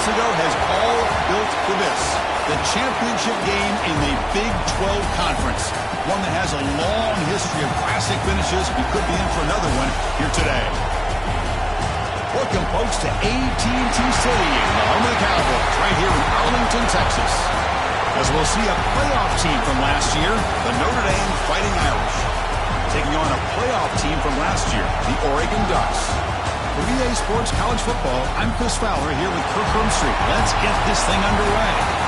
ago has all built for this. The championship game in the Big 12 Conference. One that has a long history of classic finishes. We could be in for another one here today. Welcome, folks, to AT&T Stadium, the home of the Cowboys, right here in Arlington, Texas. As we'll see a playoff team from last year, the Notre Dame Fighting Irish, taking on a playoff team from last year, the Oregon Ducks. For EA Sports College Football, I'm Chris Fowler here with Kirk Street. Let's get this thing underway.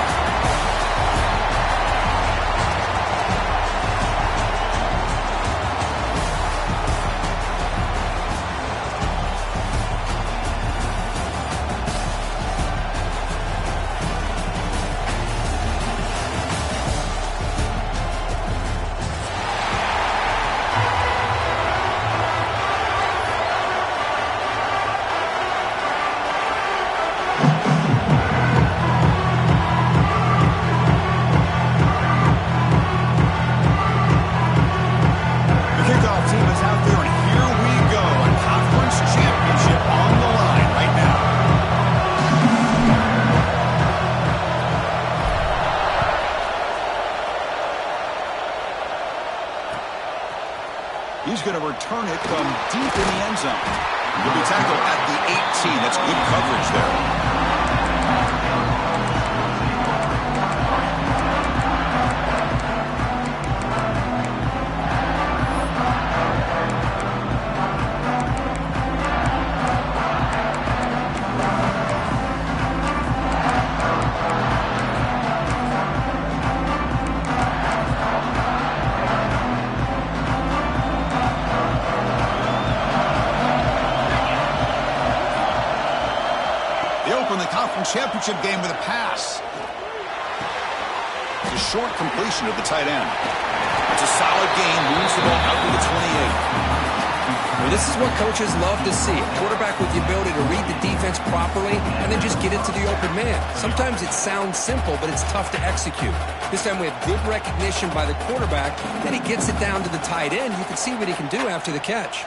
He's going to return it from deep in the end zone. He'll be tackled at the 18. That's good coverage there. Championship game with a pass. It's a short completion of the tight end. It's a solid gain, moves the ball out to the 28. Well, this is what coaches love to see. A quarterback with the ability to read the defense properly and then just get it to the open man. Sometimes it sounds simple, but it's tough to execute. This time we have good recognition by the quarterback. Then he gets it down to the tight end. You can see what he can do after the catch.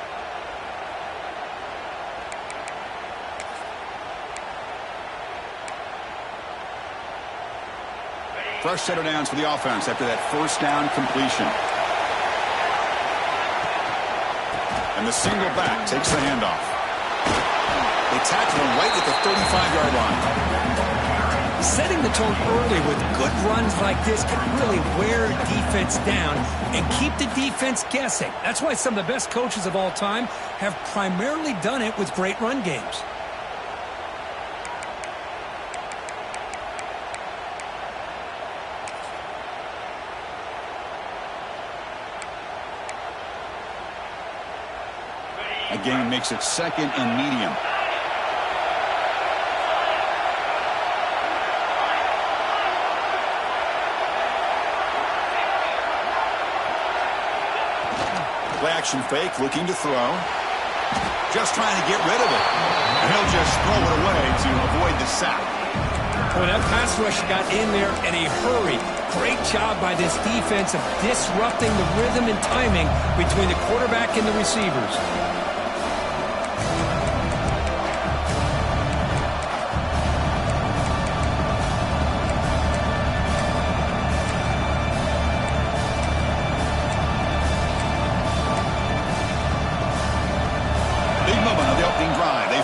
Fresh set of downs for the offense after that first down completion. And the single back takes the handoff. They tackle him right at the 35-yard line. Setting the tone early with good runs like this can really wear defense down and keep the defense guessing. That's why some of the best coaches of all time have primarily done it with great run games. Again, makes it second and medium. Play action fake, looking to throw. Just trying to get rid of it. And he'll just throw it away to avoid the sack. Well, that pass rush got in there in a hurry. Great job by this defense of disrupting the rhythm and timing between the quarterback and the receivers.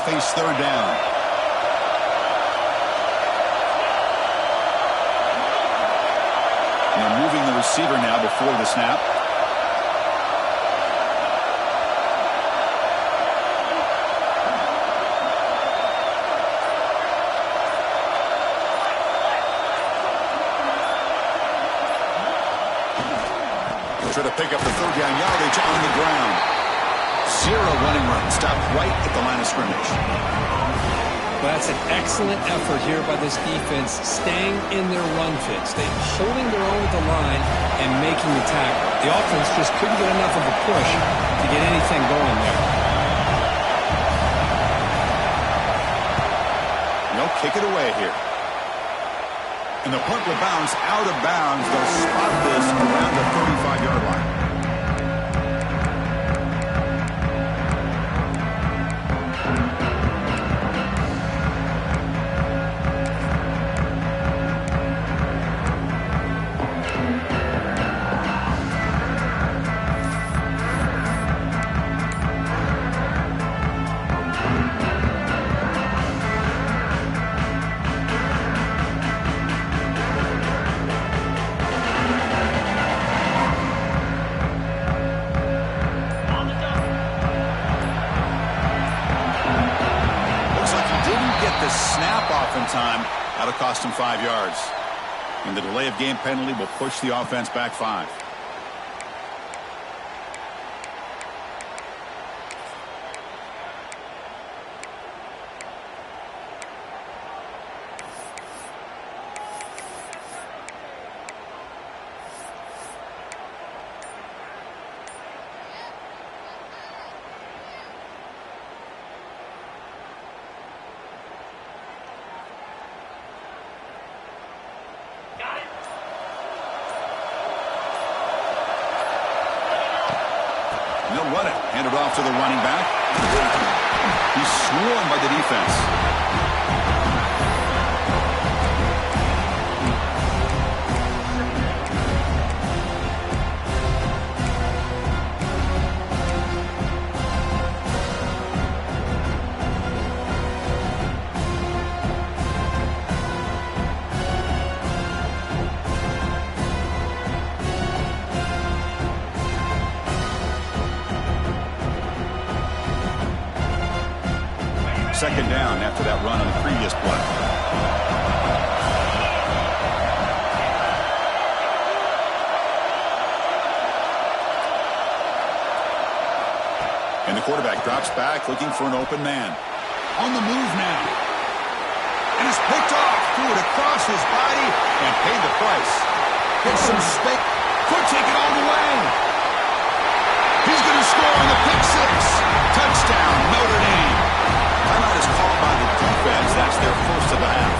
Face third down. And they're moving the receiver now before the snap. Try to pick up the third down yardage on the ground. Zero running run, stopped right at the line of scrimmage. Well, that's an excellent effort here by this defense, staying in their run fit, staying holding their own at the line and making the tackle. The offense just couldn't get enough of a push to get anything going there. They'll kick it away here. And the punt will bounce out of bounds. They'll spot this around the 35-yard line. cost him 5 yards. And the delay of game penalty will push the offense back 5. They'll run it. Hand it off to the running back. He's swarmed by the defense. Second down after that run on the previous play. And the quarterback drops back looking for an open man. On the move now. And he's picked off. Threw it across his body and paid the price. Gets some space. Could take it all the way. He's going to score on the pick six. Touchdown, Notre Dame. Timeout is called by the defense. That's their first of the half.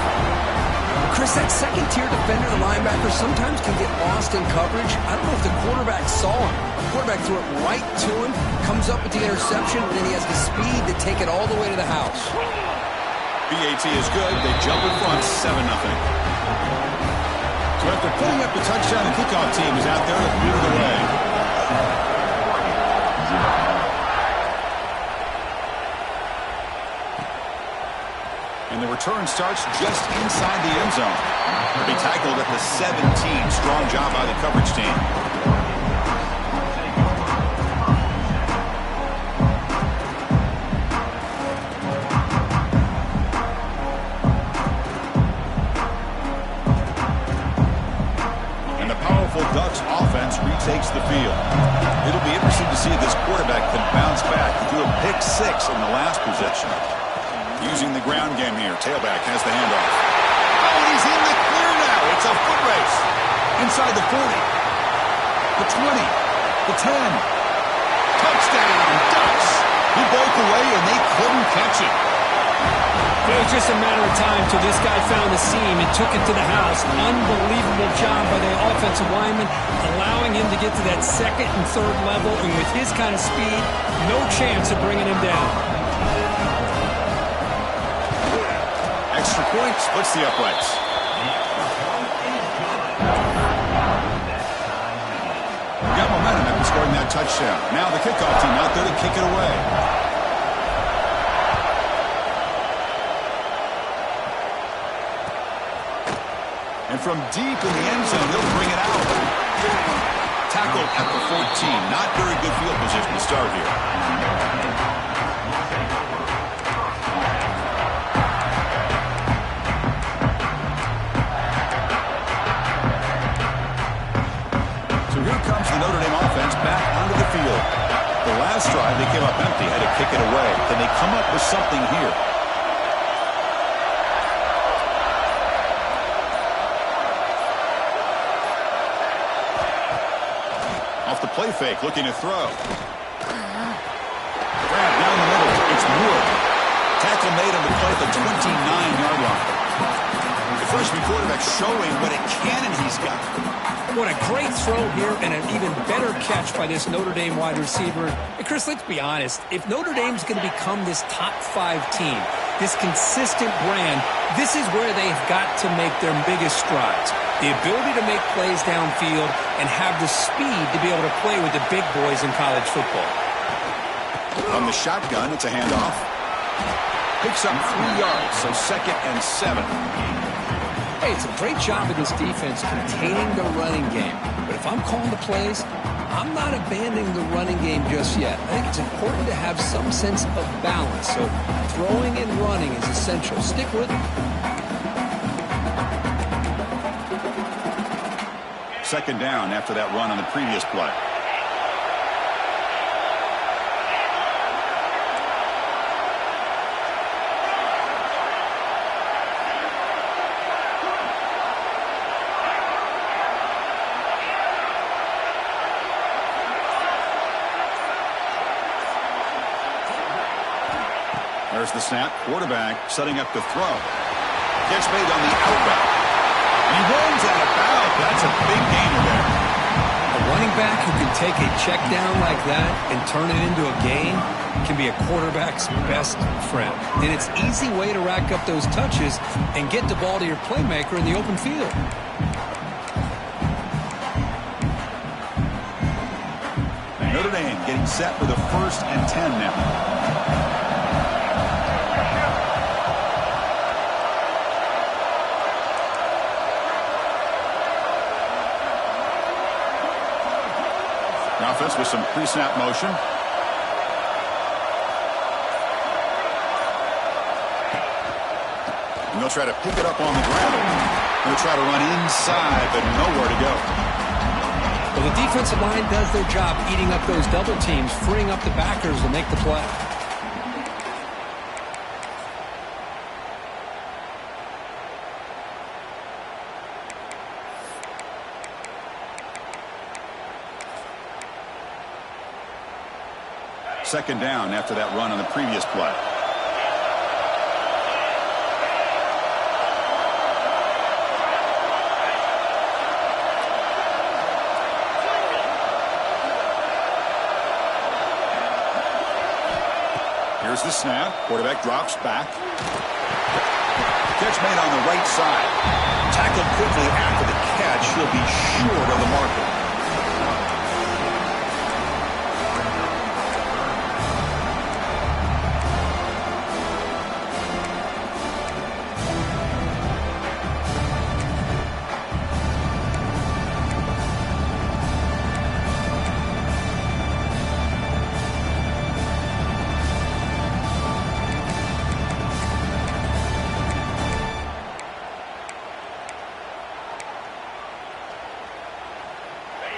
Chris, that second-tier defender, the linebacker, sometimes can get lost in coverage. I don't know if the quarterback saw him. The quarterback threw it right to him, comes up with the interception, and then he has the speed to take it all the way to the house. BAT is good. They jump in front, 7-0. So after putting up the touchdown, the kickoff team is out there to boot it away. And the return starts just inside the end zone. They tackled at the 17. Strong job by the coverage team. And the powerful Ducks offense retakes the field. It'll be interesting to see if this quarterback can bounce back. He threw a pick six in the last possession. Using the ground game here. Tailback has the handoff. Oh, and he's in the clear now. It's a foot race. Inside the 40. The 20. The 10. Touchdown, Ducks. He broke away and they couldn't catch it. It was just a matter of time till this guy found the seam and took it to the house. Unbelievable job by the offensive lineman, allowing him to get to that second and third level. And with his kind of speed, no chance of bringing him down. Extra point, splits the uprights. Got momentum after scoring that touchdown. Now the kickoff team out there to kick it away. And from deep in the end zone, they'll bring it out. Tackled at the 14. Not very good field position to start here. The Notre Dame offense back onto the field. The last drive, they came up empty, had to kick it away. Can they come up with something here? Off the play fake, looking to throw. Grab down the middle. It's Wood. Tackle made on the play at the 29-yard line. The freshman quarterback showing what a cannon he's got. What a great throw here and an even better catch by this Notre Dame wide receiver. And Chris, let's be honest. If Notre Dame's going to become this top 5 team, this consistent brand, this is where they've got to make their biggest strides. The ability to make plays downfield and have the speed to be able to play with the big boys in college football. On the shotgun, it's a handoff. Picks up 3 yards, so 2nd and 7. Hey, it's a great job of this defense containing the running game. But if I'm calling the plays, I'm not abandoning the running game just yet. I think it's important to have some sense of balance. So throwing and running is essential. Stick with it. Second down after that run on the previous play. There's the snap. Quarterback setting up to throw. Catch made on the outback. He runs out of bounds. That's a big gainer there. A running back who can take a check down like that and turn it into a gain can be a quarterback's best friend. And it's an easy way to rack up those touches and get the ball to your playmaker in the open field. Notre Dame getting set for the 1st and 10 now. Offense with some pre-snap motion. And they'll try to pick it up on the ground. They'll try to run inside, but nowhere to go. Well, the defensive line does their job eating up those double teams, freeing up the backers to make the play. Second down after that run on the previous play. Here's the snap. Quarterback drops back. Catch made on the right side. Tackled quickly after the catch. He'll be short of the marker.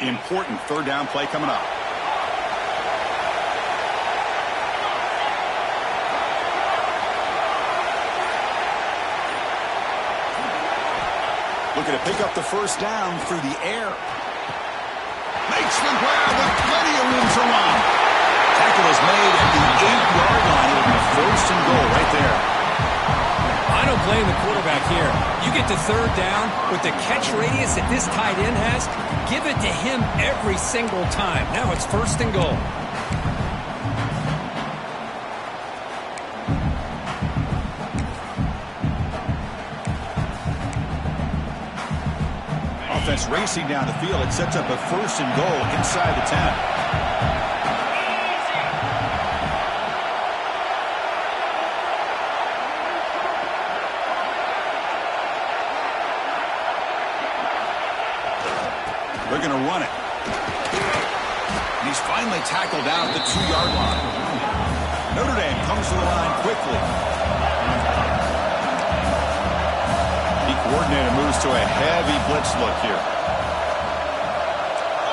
Important third down play coming up. Looking to pick up the first down through the air. Makes the grab with plenty of room to run. Tackle is made at the 8-yard line. It'll be 1st and goal right there. I don't blame the quarterback here. You get to third down with the catch radius that this tight end has, give it to him every single time. Now it's 1st and goal. Offense racing down the field. It sets up a 1st and goal inside the 10. They're going to run it. And he's finally tackled down at the 2-yard line. Notre Dame comes to the line quickly. The coordinator moves to a heavy blitz look here.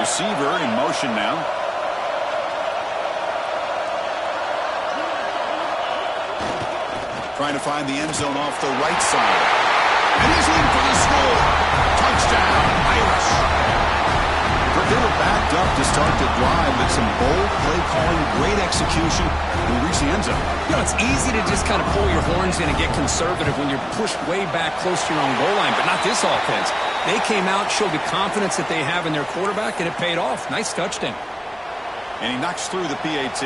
Receiver in motion now. Trying to find the end zone off the right side. And he's in for the score. Touchdown, Irish. They were backed up to start the drive, but some bold play calling, great execution, and reach the end zone. You know, it's easy to just kind of pull your horns in and get conservative when you're pushed way back close to your own goal line, but not this offense. They came out, showed the confidence that they have in their quarterback, and it paid off. Nice touchdown. And he knocks through the PAT.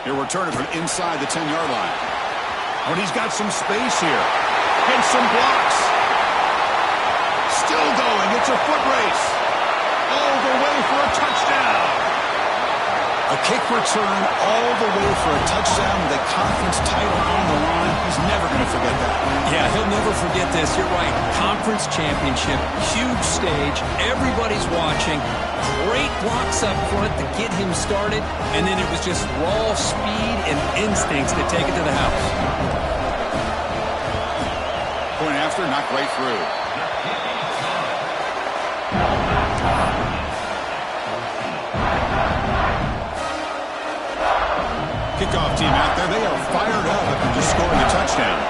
He'll return it from inside the 10-yard line. Oh, and he's got some space here. And some blocks. Still going. It's a foot race. All the way for a touchdown. A kick return all the way for a touchdown with a conference title on the line. He's never going to forget that. Yeah, he'll never forget this. You're right. Conference championship, huge stage. Everybody's watching. Great blocks up front to get him started. And then it was just raw speed and instincts to take it to the house. Point after, not right through. Kickoff team out there. They are fired up after just scoring a touchdown.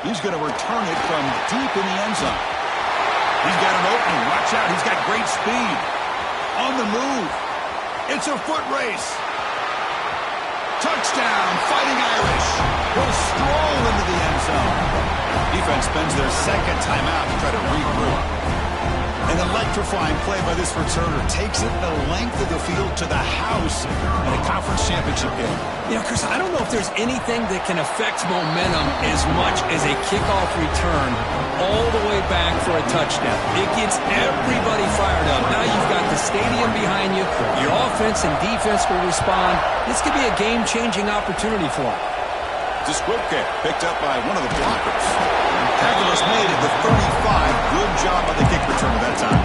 He's going to return it from deep in the end zone. He's got an opening. Watch out. He's got great speed. On the move. It's a foot race. Touchdown, Fighting Irish. Will stroll into the end zone. Defense spends their second timeout to try to regroup. An electrifying play by this returner takes it the length of the field to the house in a conference championship game. You know, Chris, I don't know if there's anything that can affect momentum as much as a kickoff return all the way back for a touchdown. It gets everybody fired up. Now you've got the stadium behind you. Your offense and defense will respond. This could be a game-changing opportunity for them. It's a squib kick picked up by one of the blockers. Tackle was made at the 35. Good job on the kick return at that time.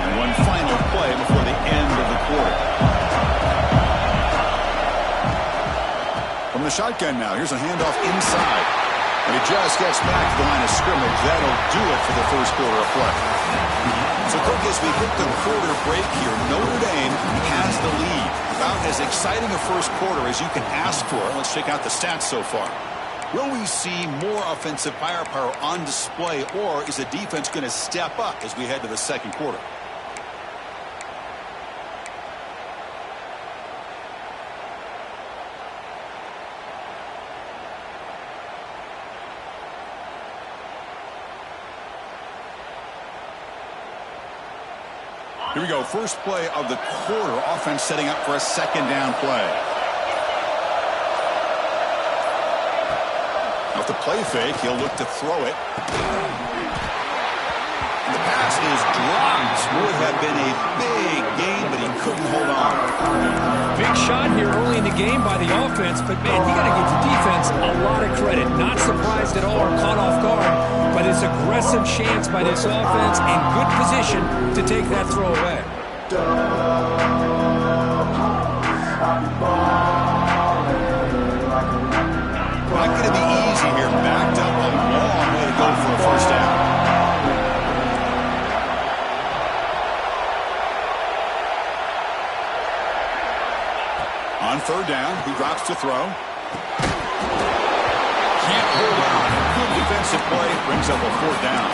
And one final play before the end of the quarter. From the shotgun now, here's a handoff inside. And he just gets back to the line of scrimmage. That'll do it for the first quarter of play. So, Cook, as we hit the quarter break here, Notre Dame has the lead. About as exciting a first quarter as you can ask for. Let's check out the stats so far. Will we see more offensive firepower on display, or is the defense going to step up as we head to the second quarter? Here we go. First play of the quarter. Offense setting up for a second down play. Off the play fake, he'll look to throw it. And the pass is dropped. Would have been a big gain, but he couldn't hold on. Big shot here early in the game by the offense, but, man, you got to give the defense a lot of credit. Not surprised at all or caught off guard by this aggressive chance by this offense in good position to take that throw away. Not going to be easy here. Backed up a long way to go for a first down. On third down, he drops to throw. Can't hold on. Good defensive play. Brings up a fourth down.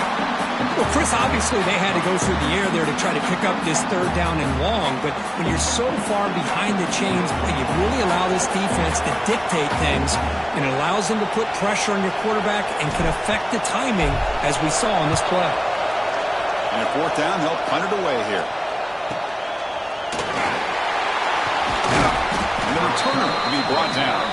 Well, Chris, obviously they had to go through the air there to try to pick up this third down and long, but when you're so far behind the chains, boy, you really allow this defense to dictate things, and it allows them to put pressure on your quarterback and can affect the timing, as we saw on this play. And a fourth down, they'll punt it away here. And the returner will be brought down.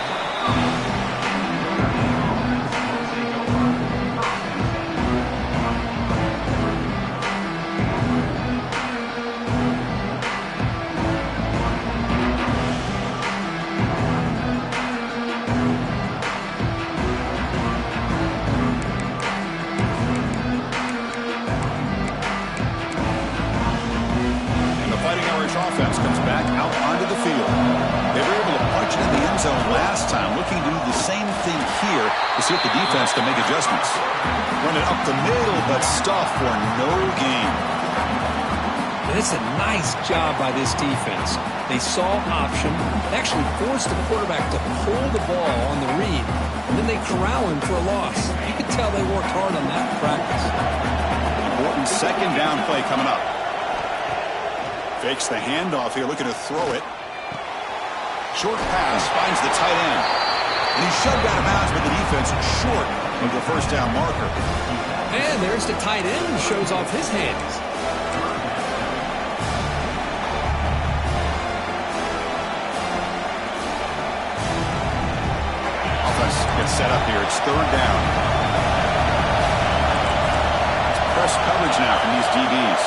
Offense comes back out onto the field. They were able to punch it in the end zone last time, looking to do the same thing here to see if the defense can make adjustments. Run it up the middle, but stuffed for no gain. And it's a nice job by this defense. They saw option, actually forced the quarterback to pull the ball on the read, and then they corral him for a loss. You could tell they worked hard on that in practice. Important second down play coming up. Fakes the handoff here, looking to throw it. Short pass finds the tight end. And he's shoved out of bounds by the defense short of the first down marker. And there's the tight end who shows off his hands. Offense gets set up here. It's third down. Press coverage now from these DBs.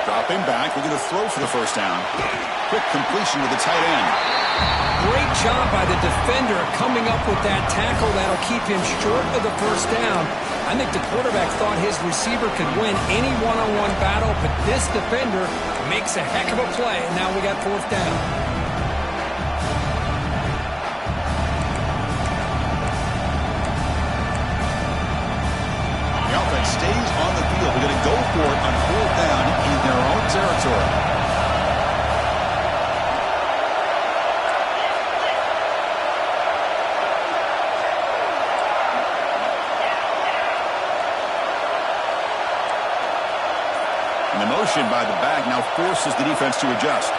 Dropping back, we're going to throw for the first down. Quick completion with the tight end. Great job by the defender coming up with that tackle that'll keep him short of the first down. I think the quarterback thought his receiver could win any one-on-one battle, but this defender makes a heck of a play, and now we got fourth down. The offense stays on the field. We're going to go for it on fourth down in their own territory. And the motion by the back now forces the defense to adjust.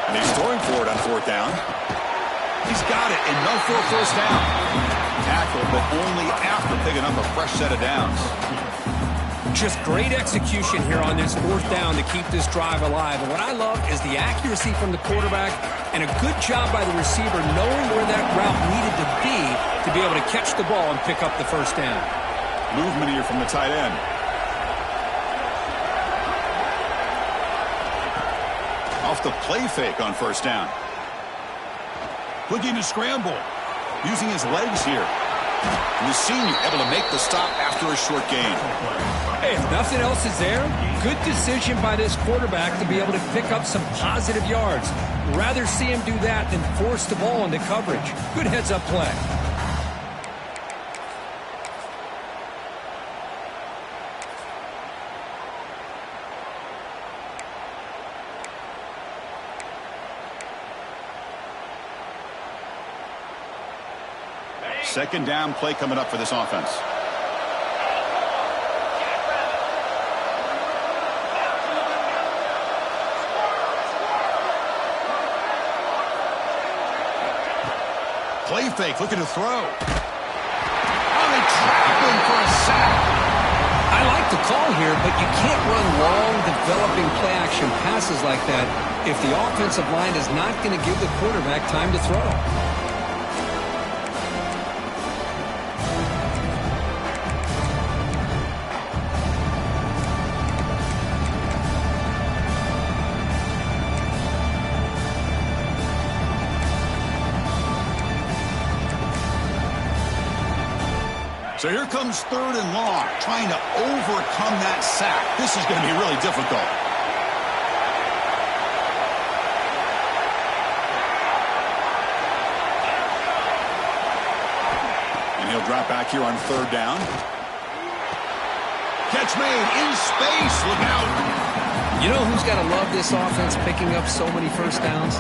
And he's throwing for it on fourth down. He's got it, enough for a first down. Tackle, but only after picking up a fresh set of downs. Just great execution here on this fourth down to keep this drive alive. And what I love is the accuracy from the quarterback and a good job by the receiver knowing where that route needed to be able to catch the ball and pick up the first down. Movement here from the tight end. Off the play fake on first down. Looking to scramble. Using his legs here. And the senior able to make the stop after a short gain. Hey, if nothing else is there, good decision by this quarterback to be able to pick up some positive yards. Rather see him do that than force the ball into coverage. Good heads-up play. Second down play coming up for this offense. Play fake, looking to throw. Oh, they trap him for a sack. I like the call here, but you can't run long, developing play-action passes like that if the offensive line is not going to give the quarterback time to throw. So here comes third and long, trying to overcome that sack. This is going to be really difficult. And he'll drop back here on third down. Catch made in space. Look out. You know who's got to love this offense picking up so many first downs?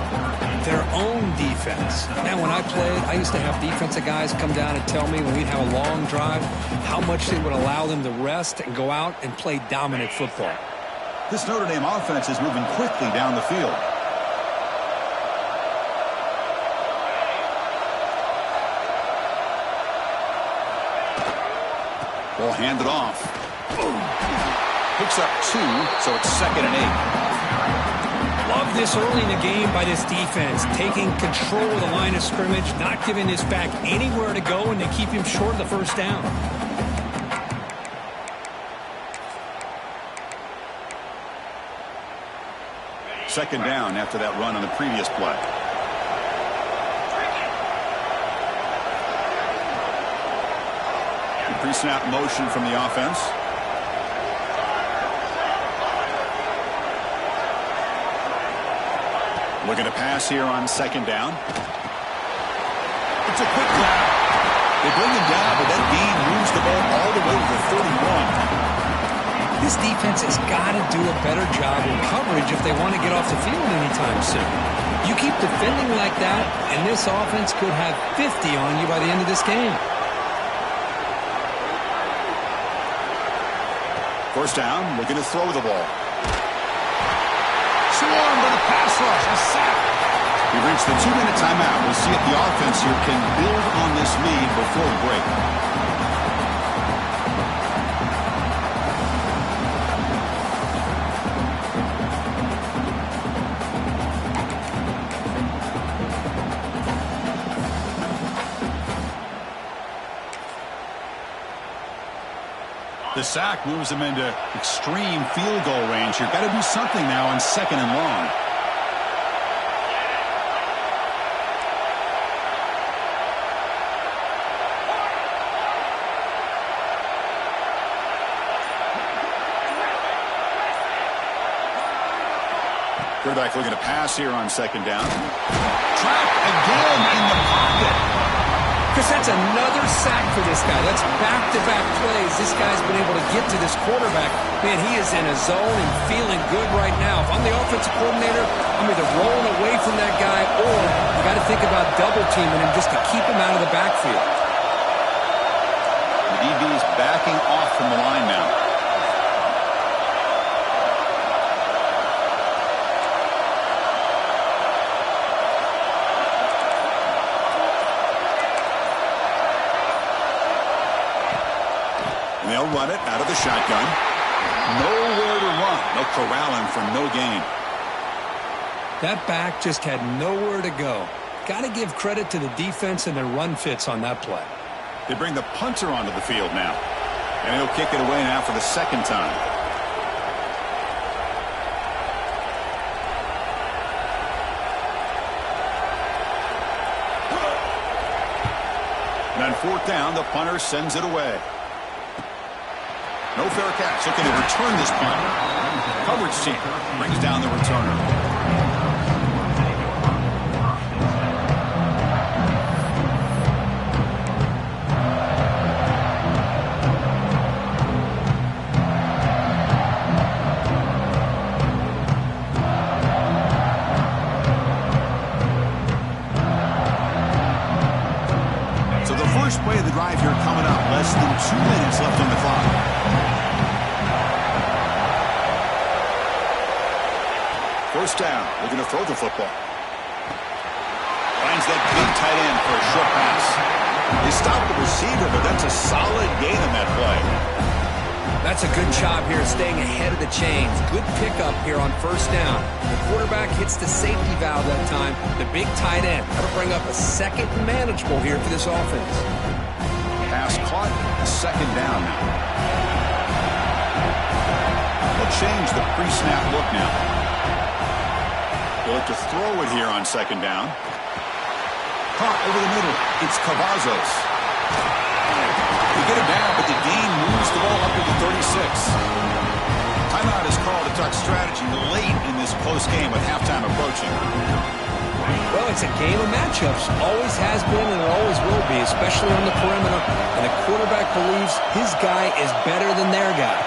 Their own defense. Man, when I played, I used to have defensive guys come down and tell me when we'd have a long drive how much they would allow them to rest and go out and play dominant football. This Notre Dame offense is moving quickly down the field. Ball handed off. Picks up 2, so it's 2nd and 8. Love this early in the game by this defense, taking control of the line of scrimmage, not giving this back anywhere to go, and to keep him short of the first down. Second down after that run on the previous play. Pre-snap motion from the offense. Looking to pass here on second down. It's a quick grab. They bring him down, but that gain moves the ball all the way to the 31. This defense has got to do a better job in coverage if they want to get off the field anytime soon. You keep defending like that, and this offense could have 50 on you by the end of this game. First down, looking to throw the ball. Swarmed with a pass rush, a sack. We've reached the 2-minute timeout. We'll see if the offense here can build on this lead before the break. The sack moves them into extreme field goal range here. Got to do something now on 2nd and long. Quarterback looking to pass here on 2nd down. Trapped again in the pocket. Chris, that's another sack for this guy. That's back-to-back plays. This guy's been able to get to this quarterback. Man, he is in a zone and feeling good right now. If I'm the offensive coordinator, I'm either rolling away from that guy or you got to think about double-teaming him just to keep him out of the backfield. The DB is backing off from the line now. They'll run it out of the shotgun. Nowhere to run. They'll corral him for no gain. That back just had nowhere to go. Got to give credit to the defense and their run fits on that play. They bring the punter onto the field now. And he'll kick it away now for the 2nd time. And on 4th down, the punter sends it away. No fair catch. Looking to return this punt. Coverage team brings down the returner. So the first play of the drive here coming up. Less than 2 minutes left on the clock. First down, looking to throw the football. Finds that big tight end for a short pass. They stop the receiver, but that's a solid gain on that play. That's a good job here staying ahead of the chains. Good pickup here on 1st down. The quarterback hits the safety valve that time. The big tight end. That'll bring up a 2nd and manageable here for this offense. Pass caught, 2nd down now. They'll change the pre-snap look now. They'll look to throw it here on 2nd down. Caught over the middle. It's Cavazos. They get it down, but the gain moves the ball up to the 36. Timeout is called to talk strategy late in this close game with halftime approaching. Well, it's a game of matchups. Always has been and it always will be, especially on the perimeter. And the quarterback believes his guy is better than their guy.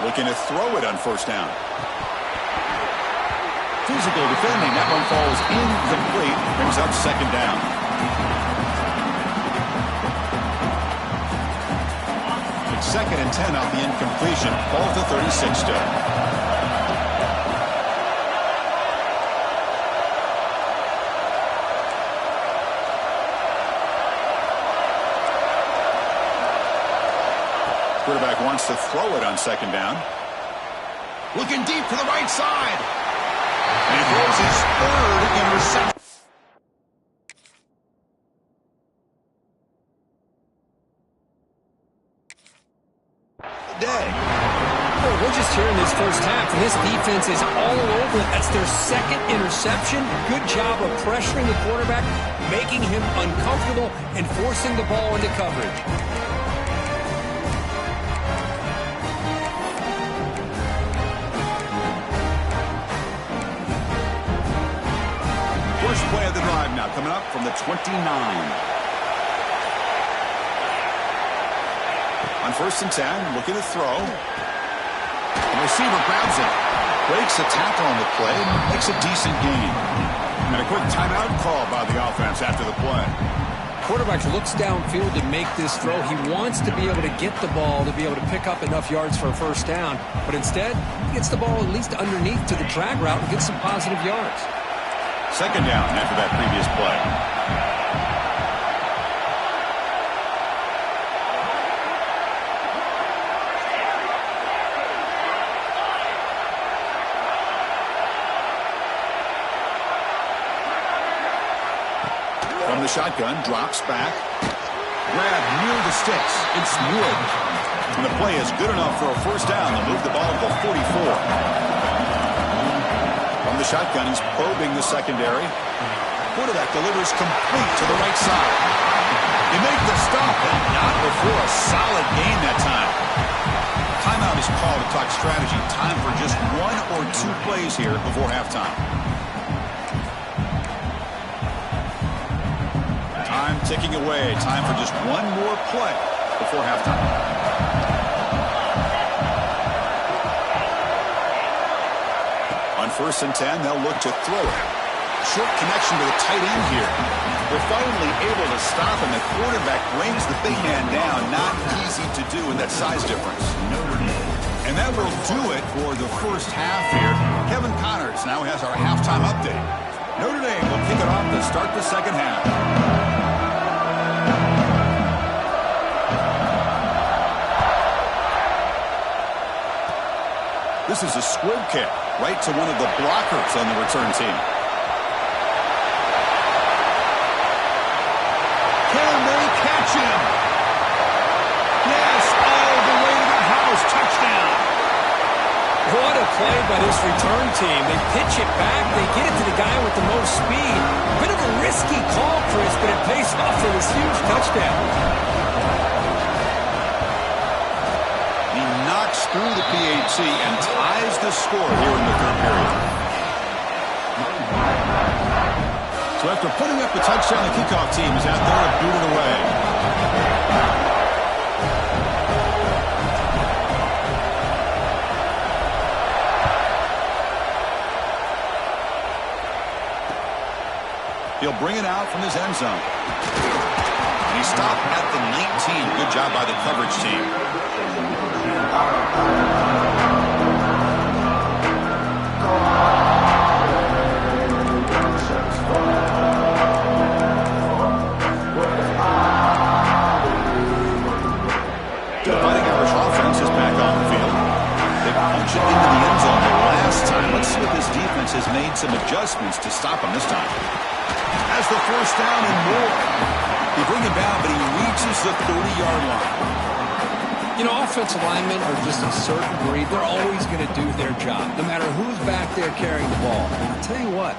Looking to throw it on 1st down. Physical defending. That one falls incomplete. Brings up 2nd down. It's 2nd and 10 off the incompletion. Ball to 36 still. Quarterback wants to throw it on 2nd down. Looking deep to the right side. And he throws his 3rd interception. Day. Oh, we're just here in this first half, and this defense is all over it. That's their 2nd interception. Good job of pressuring the quarterback, making him uncomfortable, and forcing the ball into coverage. First play of the drive now coming up from the 29. On 1st and 10, looking to throw. The receiver grabs it, breaks a tackle on the play, makes a decent gain. And a quick timeout call by the offense after the play. Quarterback looks downfield to make this throw. He wants to be able to get the ball to be able to pick up enough yards for a first down. But instead, he gets the ball at least underneath to the drag route and gets some positive yards. Second down after that previous play. From the shotgun, drops back. Grab near the sticks. It's Wood. And the play is good enough for a first down. They'll move the ball to the 44. From the shotgun, he's probing the secondary. Quarterback delivers complete to the right side. They make the stop, but not before a solid gain that time. Timeout is called to talk strategy. Time for just one or two plays here before halftime. Time ticking away. Time for just one more play before halftime. On 1st and 10, they'll look to throw it. Short connection to the tight end here. They're finally able to stop him. The quarterback brings the big man down. Not easy to do in that size difference. And that will do it for the first half here. Kevin Connors now has our halftime update. Notre Dame will kick it off to start the second half. This is a squib kick right to one of the blockers on the return team. Can they catch him? Yes, all the way to the house. Touchdown. What a play by this return team. They pitch it back. They get it to the guy with the most speed. Bit of a risky call, Chris, but it pays off for this huge touchdown. Through the PAT and ties the score here in the third period. So after putting up the touchdown, the kickoff team is out there to boot it away. He'll bring it out from his end zone. He stopped at the 19. Good job by the coverage team. The Fighting Irish offense is back on the field. They punch it into the end zone the last time. Let's see if this defense has made some adjustments to stop him this time. Has the first down and more. They bring him down, but he reaches the 30-yard line. You know, offensive linemen are just a certain breed. They're always going to do their job, no matter who's back there carrying the ball. I'll tell you what,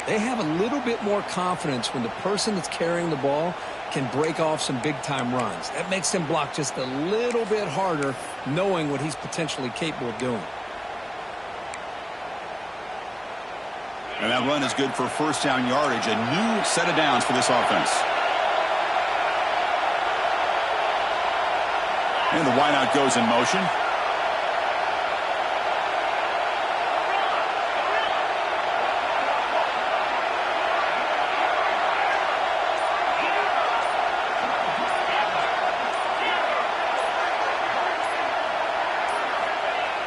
they have a little bit more confidence when the person that's carrying the ball can break off some big-time runs. That makes them block just a little bit harder, knowing what he's potentially capable of doing. And that run is good for first down yardage, a new set of downs for this offense. And the wideout goes in motion.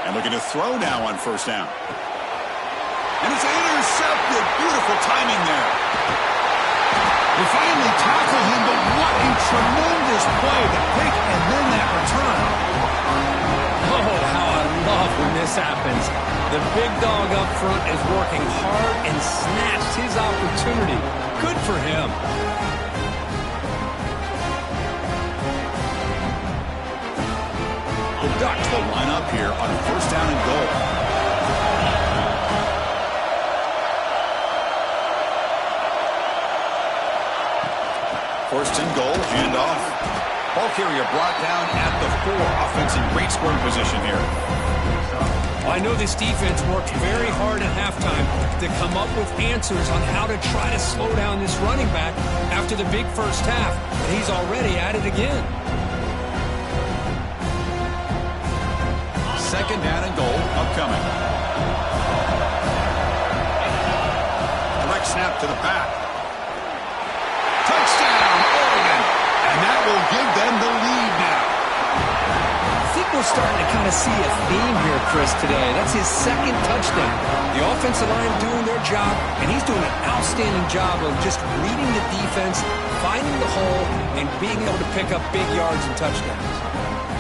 And looking to throw now on first down. And it's intercepted. Beautiful timing there. They finally tackle him, but what a tremendous play. The pick and then that return. Oh, how I love when this happens. The big dog up front is working hard and snatched his opportunity. Good for him. The Ducks will line up here on first down and goal. First and goal, handoff. Ball carrier brought down at the 4. Offense in great scoring position here. I know this defense worked very hard at halftime to come up with answers on how to try to slow down this running back after the big first half. And he's already at it again. Second down and goal upcoming. Direct snap to the back. Touchdown, Oregon. And that will give them the lead now. I think we're starting to kind of see a theme here, Chris, today. That's his second touchdown. The offensive line doing their job, and he's doing an outstanding job of just reading the defense, finding the hole, and being able to pick up big yards and touchdowns.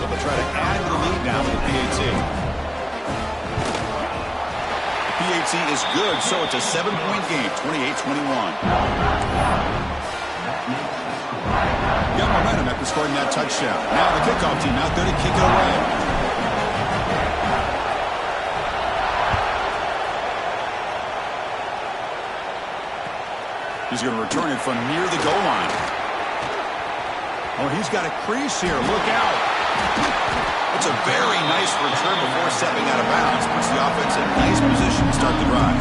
So they'll try to add the lead now with the PAT. PAT is good, so it's a 7-point game, 28-21. Got momentum after scoring that touchdown. Now the kickoff team out there to kick it away. He's going to return it from near the goal line. Oh, he's got a crease here. Look out. It's a very nice return before stepping out of bounds. Puts the offense in a nice position to start the drive.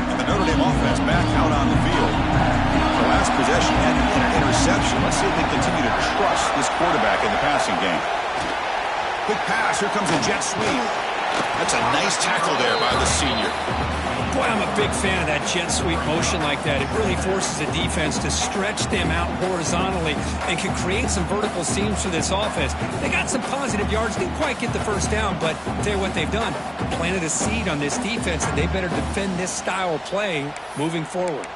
And the Notre Dame offense back out on the field. The last possession had an interception. Let's see if they continue to trust this quarterback in the passing game. Quick pass. Here comes a jet sweep. That's a nice tackle there by the senior. Boy, I'm a big fan of that jet sweep motion like that. It really forces the defense to stretch them out horizontally and can create some vertical seams for this offense. They got some positive yards. Didn't quite get the first down, but I'll tell you what they've done. Planted a seed on this defense, and they better defend this style of play moving forward.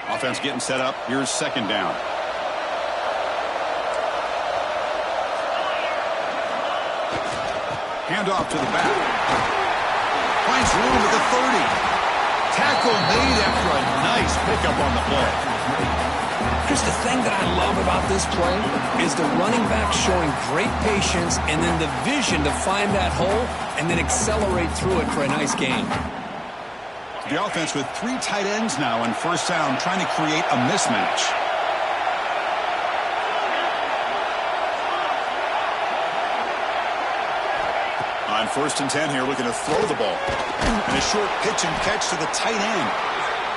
Offense getting set up. Here's second down. Handoff to the back. Finds room at the 30. Tackle made after a nice pickup on the play. Chris, the thing that I love about this play is the running back showing great patience and then the vision to find that hole and then accelerate through it for a nice gain. The offense with 3 tight ends now on first down, trying to create a mismatch. On 1st and 10 here, looking to throw the ball. And a short pitch and catch to the tight end.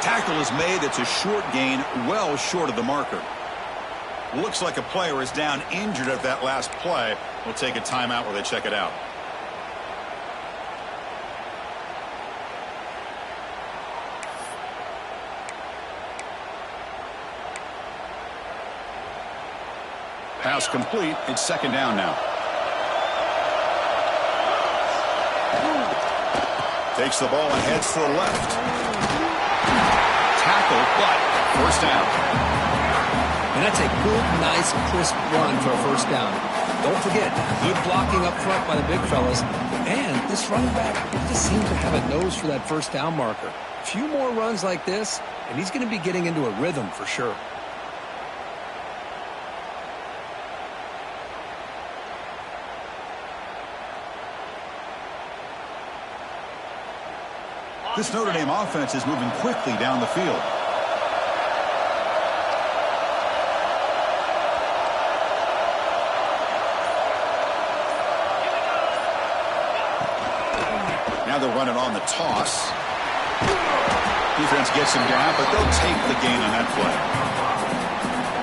Tackle is made. It's a short gain, well short of the marker. Looks like a player is down injured at that last play. We'll take a timeout where they check it out. Pass complete. It's second down now. Takes the ball and heads to the left. Tackle, but first down. And that's a good, nice, crisp run for a first down. Don't forget, good blocking up front by the big fellas. And this running back just seems to have a nose for that first down marker. A few more runs like this, and he's going to be getting into a rhythm for sure. This Notre Dame offense is moving quickly down the field. Now they're running on the toss. Defense gets him down, but they'll take the gain on that play.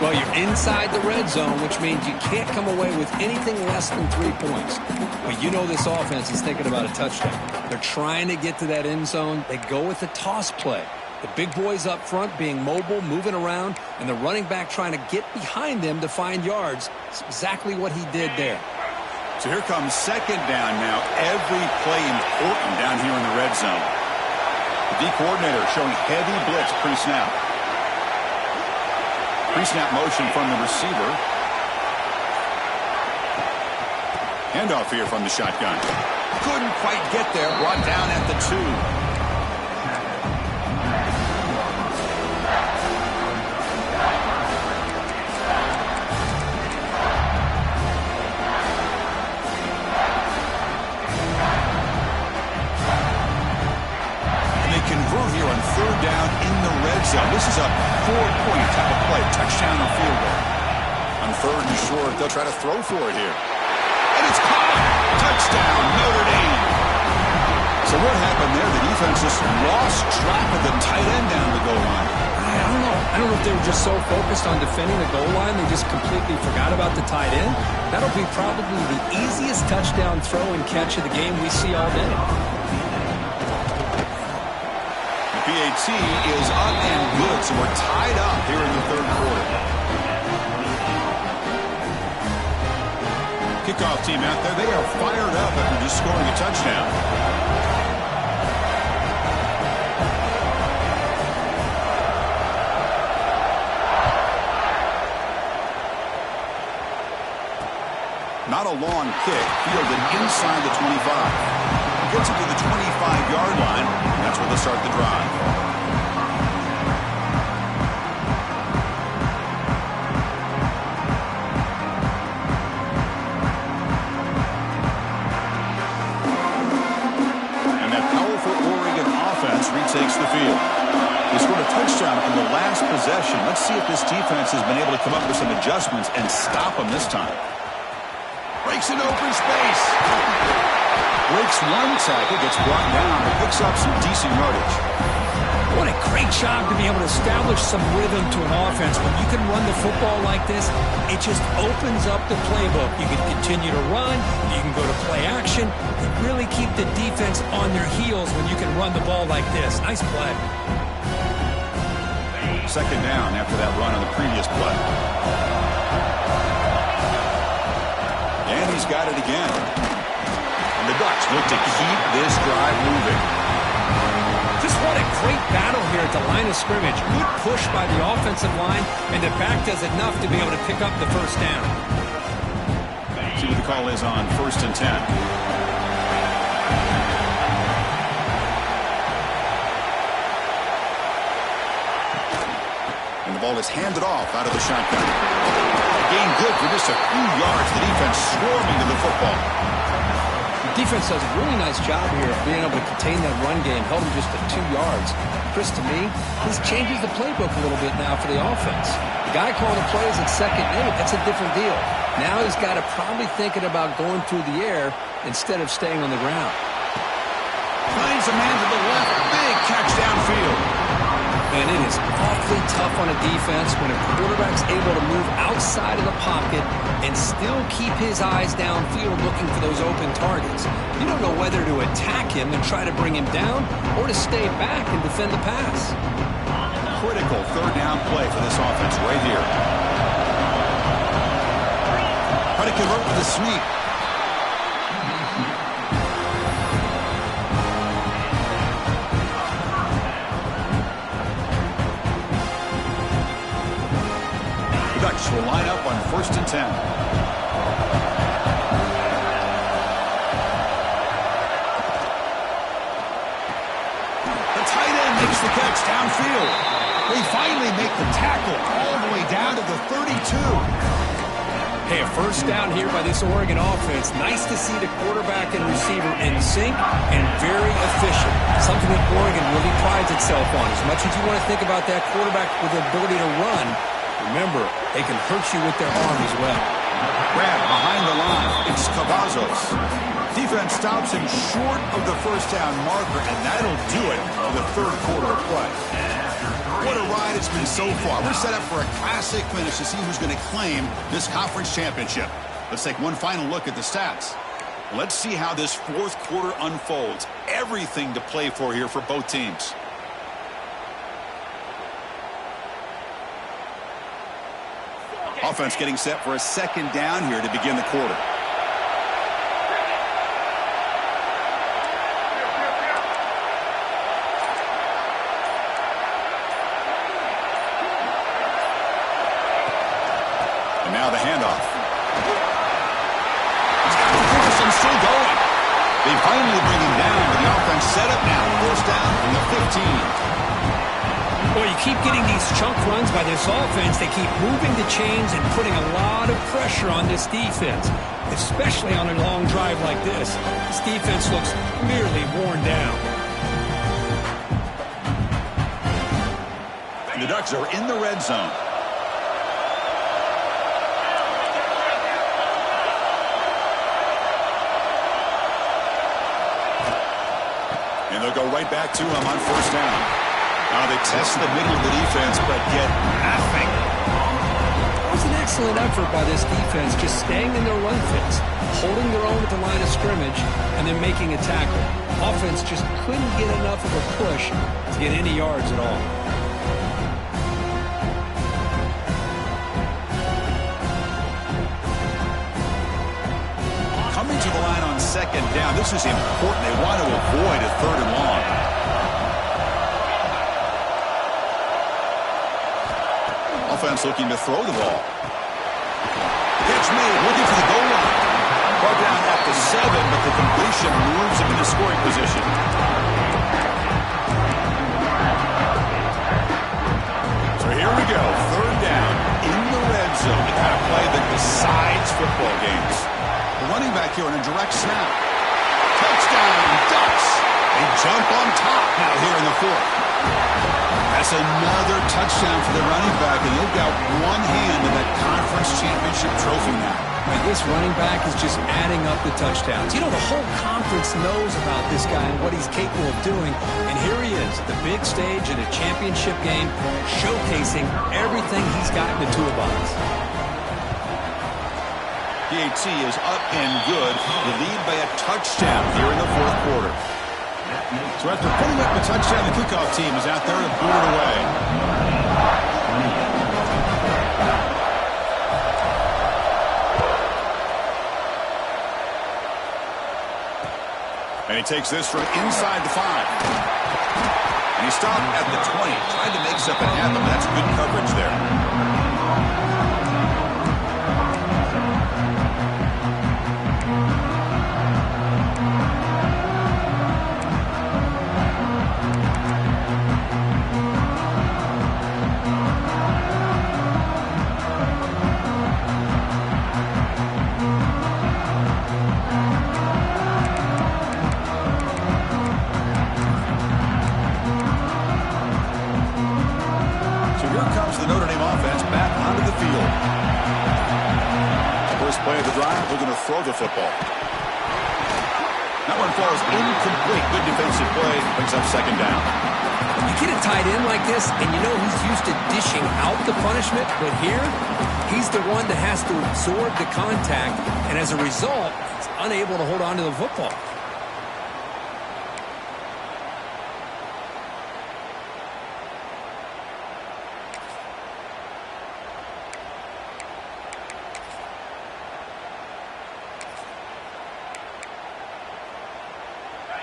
Well, you're inside the red zone, which means you can't come away with anything less than 3 points. But you know this offense is thinking about a touchdown. They're trying to get to that end zone. They go with the toss play. The big boys up front being mobile, moving around, and the running back trying to get behind them to find yards. It's exactly what he did there. So here comes second down now. Every play important down here in the red zone. The D coordinator showing heavy blitz pre-snap. Pre-snap motion from the receiver. Handoff here from the shotgun. Couldn't quite get there. Brought down at the 2. And they convert here on 3rd down in the red zone. This is a 4-point type of play. Touchdown or field goal. On 3rd and short, they'll try to throw for it here. And it's Touchdown, Notre Dame. So what happened there? The defense just lost track of the tight end down the goal line. I don't know if they were just so focused on defending the goal line they just completely forgot about the tight end. That'll be probably the easiest touchdown throw and catch of the game we see all day. The PAT is up and good, so we're tied up here in the third quarter. Kickoff team out there, they are fired up after just scoring a touchdown. Not a long kick, fielded inside the 25. Gets it to the 25-yard line, and that's where they'll start the drive. And that powerful Oregon offense retakes the field. They scored a touchdown in the last possession. Let's see if this defense has been able to come up with some adjustments and stop them this time. Breaks an open space. Breaks one tackle, gets brought down, but picks up some decent yardage. What a great job to be able to establish some rhythm to an offense. When you can run the football like this, it just opens up the playbook. You can continue to run. You can go to play action. You really keep the defense on their heels when you can run the ball like this. Nice play. Second down after that run on the previous play. And he's got it again. And the Ducks look to keep this drive moving. Just what a great battle here at the line of scrimmage. Good push by the offensive line, and the back does enough to be able to pick up the first down. See what the call is on 1st and 10. And the ball is handed off out of the shotgun. Gain good for just a few yards. The defense swarming to the football. The defense does a really nice job here of being able to contain that run game. Held him just at 2 yards. Chris, to me, this changes the playbook a little bit now for the offense. The guy calling the plays at 2nd and 8, that's a different deal. Now he's got to probably thinking about going through the air instead of staying on the ground. Finds a man to the left. Big catch downfield. And it is awfully tough on a defense when a quarterback's able to move outside of the pocket and still keep his eyes downfield looking for those open targets. You don't know whether to attack him and try to bring him down or to stay back and defend the pass. Critical third down play for this offense right here. Try to convert with a sweep. Will line up on 1st and 10. The tight end makes the catch downfield. They finally make the tackle all the way down to the 32. Hey, a first down here by this Oregon offense. Nice to see the quarterback and receiver in sync and very efficient. Something that Oregon really prides itself on. As much as you want to think about that quarterback with the ability to run, remember, they can hurt you with their arm as well. Grab behind the line. It's Cavazos. Defense stops him short of the first down marker, and that'll do it for the third quarter of play. What a ride it's been so far. We're set up for a classic finish to see who's going to claim this conference championship. Let's take one final look at the stats. Let's see how this fourth quarter unfolds. Everything to play for here for both teams. Offense getting set for a second down here to begin the quarter. And now the handoff. Peterson still going. They finally bring him down, but the offense set up now. First down from the 15. Well, you keep getting these chunk runs by this offense. They keep moving the chains and putting a lot of pressure on this defense, especially on a long drive like this. This defense looks merely worn down. And the Ducks are in the red zone. And they'll go right back to him on first down. Now they test the middle of the defense, but get nothing. It was an excellent effort by this defense, just staying in their run fits, holding their own at the line of scrimmage, and then making a tackle. Offense just couldn't get enough of a push to get any yards at all. Coming to the line on second down, this is important. They want to avoid a third and long. Offense looking to throw the ball. Pitch made, looking for the goal line. Ball down at the 7, but the completion moves him into scoring position. So here we go, third down in the red zone. The kind of play that decides football games. The running back here on a direct snap. Touchdown, Ducks. They jump on top now here in the fourth. That's another touchdown for the running back, and they've got one hand in that conference championship trophy now. And this running back is just adding up the touchdowns. You know, the whole conference knows about this guy and what he's capable of doing. And here he is, the big stage in a championship game, showcasing everything he's got in the toolbox. PAT is up and good. The lead by a touchdown here in the fourth quarter. So after putting up the touchdown, the kickoff team is out there to boot it away. And he takes this from inside the 5. And he stopped at the 20. Tried to make something happen, but that's good coverage there. The Notre Dame offense back onto the field. First play of the drive, we're going to throw the football. That one falls incomplete. Good defensive play. Brings up second down. You get a tight end like this, and you know he's used to dishing out the punishment, but here, he's the one that has to absorb the contact, and as a result, he's unable to hold on to the football.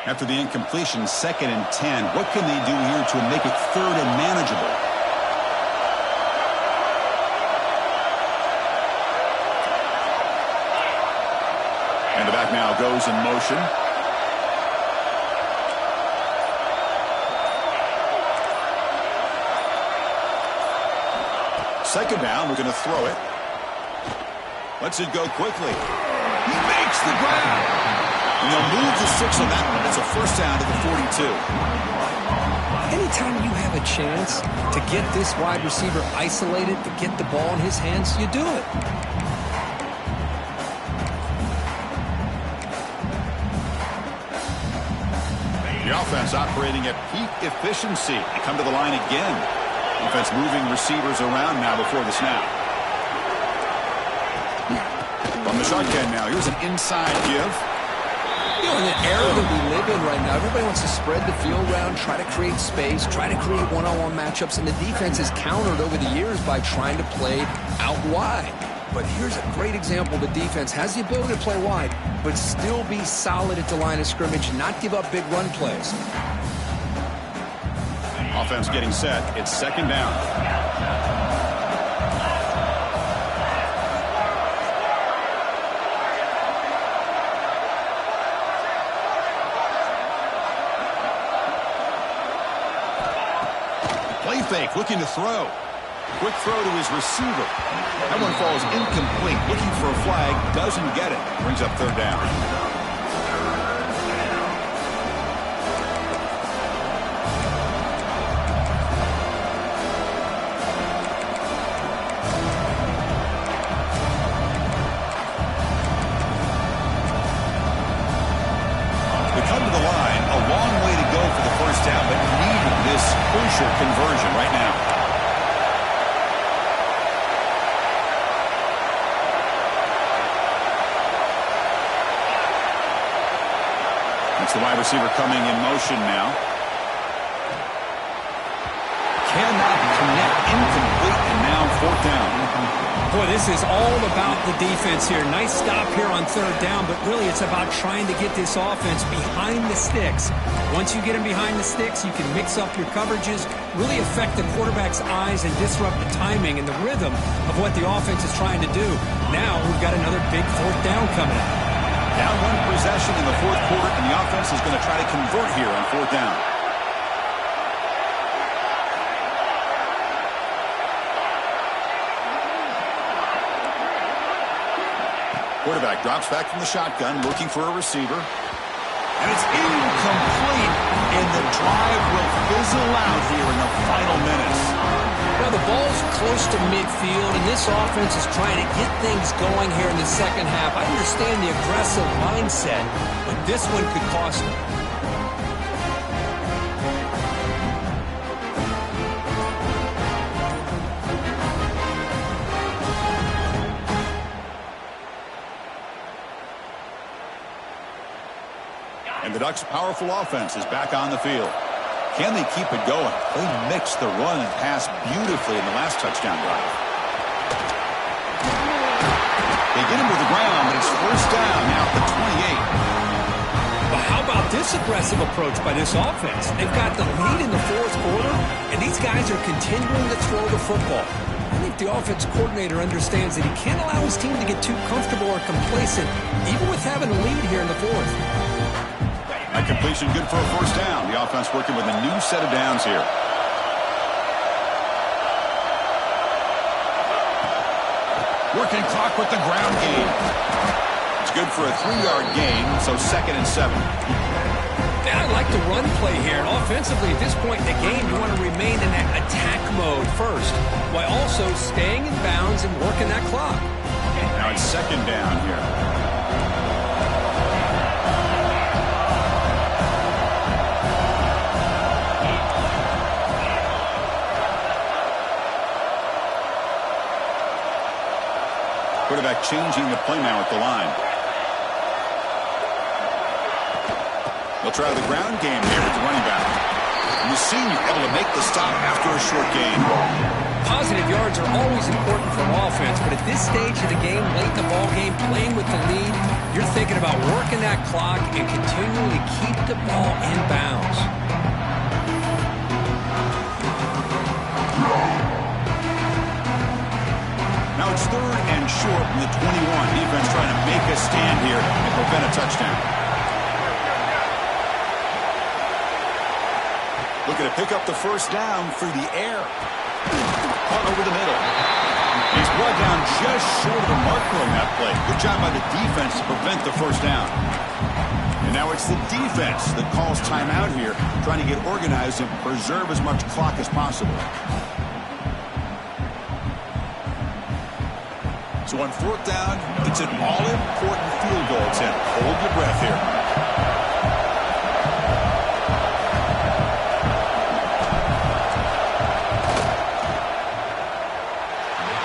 After the incompletion, 2nd and 10. What can they do here to make it 3rd and manageable? And the back now goes in motion. Second down, we're going to throw it. Lets it go quickly. He makes the grab. And they'll move the 6 on that one. It's a first down to the 42. Anytime you have a chance to get this wide receiver isolated, to get the ball in his hands, you do it. The offense operating at peak efficiency. They come to the line again. Offense moving receivers around now before the snap. From the shotgun now, here's an inside give. You know, in the era that we live in right now, everybody wants to spread the field around, try to create space, try to create one-on-one matchups, and the defense is countered over the years by trying to play out wide. But here's a great example. The defense has the ability to play wide, but still be solid at the line of scrimmage and not give up big run plays. Offense getting set. It's second down. Play fake, looking to throw. Quick throw to his receiver. That one falls incomplete. Looking for a flag, doesn't get it. Brings up third down. They come to the line. A long way to go going for the first down, but needing this crucial conversion right now. It's the wide receiver coming in motion now. Cannot connect, incomplete, and now fourth down. Boy, this is all about the defense here. Nice stop here on third down, but really it's about trying to get this offense behind the sticks. Once you get them behind the sticks, you can mix up your coverages, really affect the quarterback's eyes and disrupt the timing and the rhythm of what the offense is trying to do. Now we've got another big fourth down coming up. Down one possession in the fourth quarter, and the offense is going to try to convert here on fourth down. Quarterback drops back from the shotgun, looking for a receiver. And it's incomplete, and the drive will fizzle out here in the final minutes. Well, the ball's close to midfield, and this offense is trying to get things going here in the second half. I understand the aggressive mindset, but this one could cost them. And the Ducks' powerful offense is back on the field. Can they keep it going? They mixed the run and pass beautifully in the last touchdown drive. They get him to the ground, but it's first down now at the 28. Well, how about this aggressive approach by this offense? They've got the lead in the fourth quarter, and these guys are continuing to throw the football. I think the offense coordinator understands that he can't allow his team to get too comfortable or complacent, even with having a lead here in the fourth. That completion good for a first down. The offense working with a new set of downs here. Working clock with the ground game. It's good for a 3-yard gain, so 2nd and 7. Yeah, I like the run play here. And offensively, at this point in the game, you want to remain in that attack mode first, while also staying in bounds and working that clock. Now it's 2nd down here. Quarterback changing the play now at the line. They'll try the ground game here with the running back. And the senior able to make the stop after a short gain. Positive yards are always important for an offense, but at this stage of the game, late in the ball game, playing with the lead, you're thinking about working that clock and continuing to keep the ball in bounds. Now it's 3rd and short from the 21. Defense trying to make a stand here and prevent a touchdown. Looking to pick up the first down through the air. Caught over the middle. He's brought down just short of the marker on that play. Good job by the defense to prevent the first down. And now it's the defense that calls timeout here, trying to get organized and preserve as much clock as possible. So on 4th down, it's an all-important field goal attempt. Hold your breath here.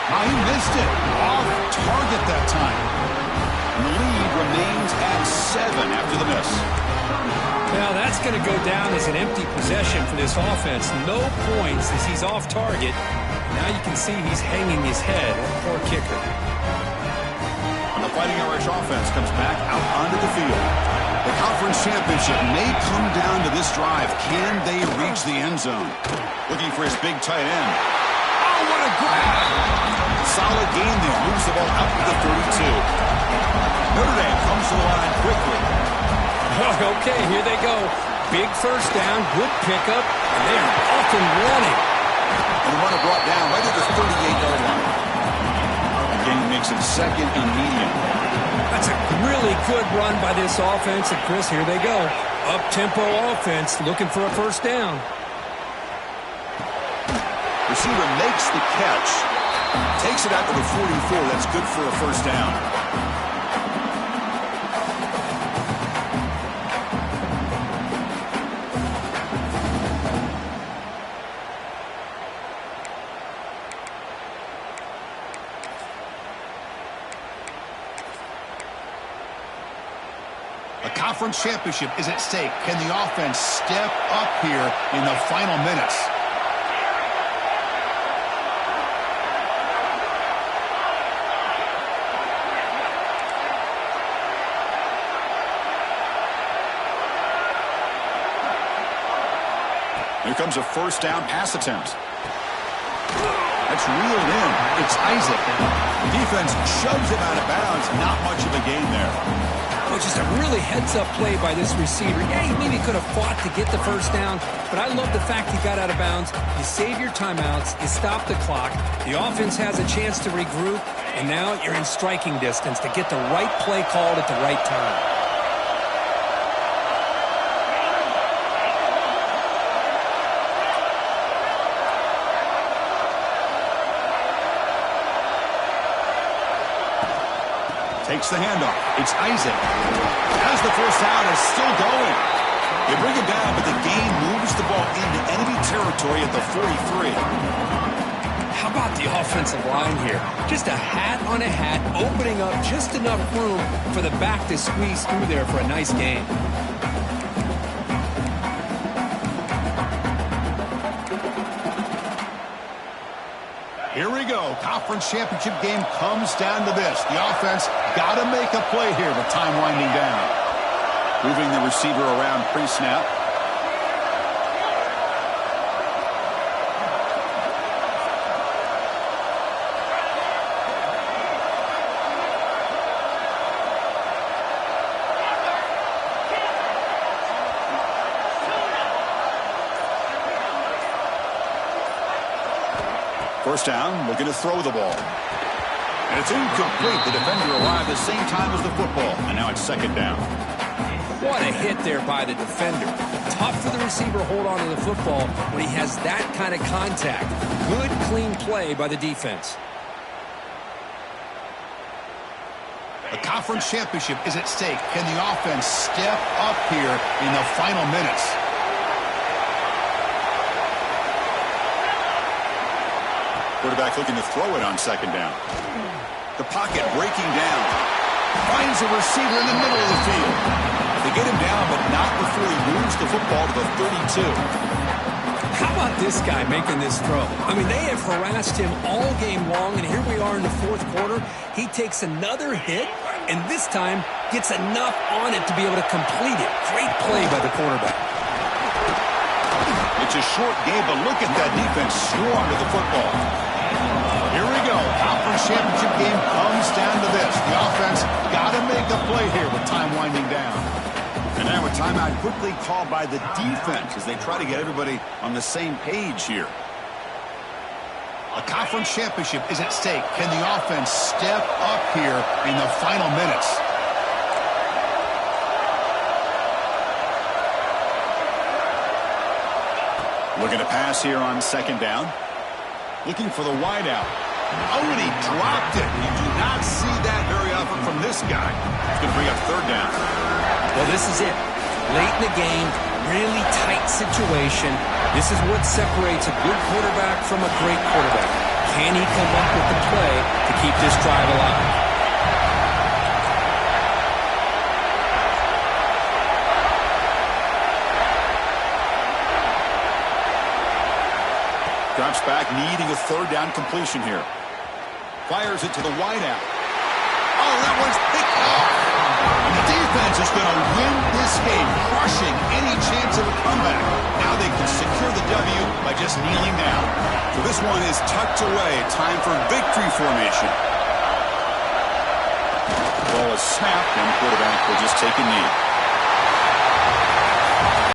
Oh, he missed it. Off target that time. And the lead remains at 7 after the miss. Now that's going to go down as an empty possession for this offense. No points as he's off target. Now you can see he's hanging his head. Poor kicker. The Fighting Irish offense comes back out onto the field. The conference championship may come down to this drive. Can they reach the end zone? Looking for his big tight end. Oh, what a grab! Solid gain there. Moves the ball out to the 32. Notre Dame comes to the line quickly. Okay, here they go. Big first down, good pickup, and they are off and running. And the runner brought down right at the 38-yard line. Gain makes it 2nd and medium. That's a really good run by this offense. And Chris, here they go. Up-tempo offense looking for a first down. Receiver makes the catch. Takes it out to the 44. That's good for a first down. conference championship is at stake. Can the offense step up here in the final minutes? Here comes a first down pass attempt. That's reeled in. It's Isaac. The defense shoves him out of bounds. Not much of a gain there. Oh, just a really heads-up play by this receiver. Yeah, he maybe could have fought to get the first down, but I love the fact he got out of bounds. You save your timeouts. You stop the clock. The offense has a chance to regroup, and now you're in striking distance to get the right play called at the right time. Takes the handoff. It's Isaac. As the first down is still going. They bring him down, but the gain moves the ball into enemy territory at the 43. How about the offensive line here? Just a hat on a hat, opening up just enough room for the back to squeeze through there for a nice gain. Here we go. Conference championship game comes down to this. The offense got to make a play here with time winding down. Moving the receiver around pre-snap. First down, looking to throw the ball. And it's incomplete. The defender arrived the same time as the football. And now it's second down. What a hit there by the defender. Tough for the receiver to hold on to the football when he has that kind of contact. Good, clean play by the defense. The conference championship is at stake. Can the offense step up here in the final minutes? Quarterback looking to throw it on second down. The pocket breaking down. Finds a receiver in the middle of the field. They get him down, but not before he moves the football to the 32. How about this guy making this throw? I mean, they have harassed him all game long, and here we are in the fourth quarter. He takes another hit, and this time gets enough on it to be able to complete it. Great play by the quarterback. It's a short game, but look at that defense swarm to the football. Here we go. Conference championship game comes down to this. The offense got to make a play here with time winding down. And now a timeout quickly called by the defense as they try to get everybody on the same page here. A conference championship is at stake. Can the offense step up here in the final minutes? Looking to pass here on second down. Looking for the wideout. Oh, and he dropped it. You do not see that very often from this guy. It's going to bring up third down. Well, this is it. Late in the game, really tight situation. This is what separates a good quarterback from a great quarterback. Can he come up with the play to keep this drive alive? Drops back, needing a third down completion here. Fires it to the wideout. Oh, that one's picked off. And the defense is going to win this game, crushing any chance of a comeback. Now they can secure the W by just kneeling down. So this one is tucked away. Time for victory formation. Ball is snapped, and the quarterback will just take a knee.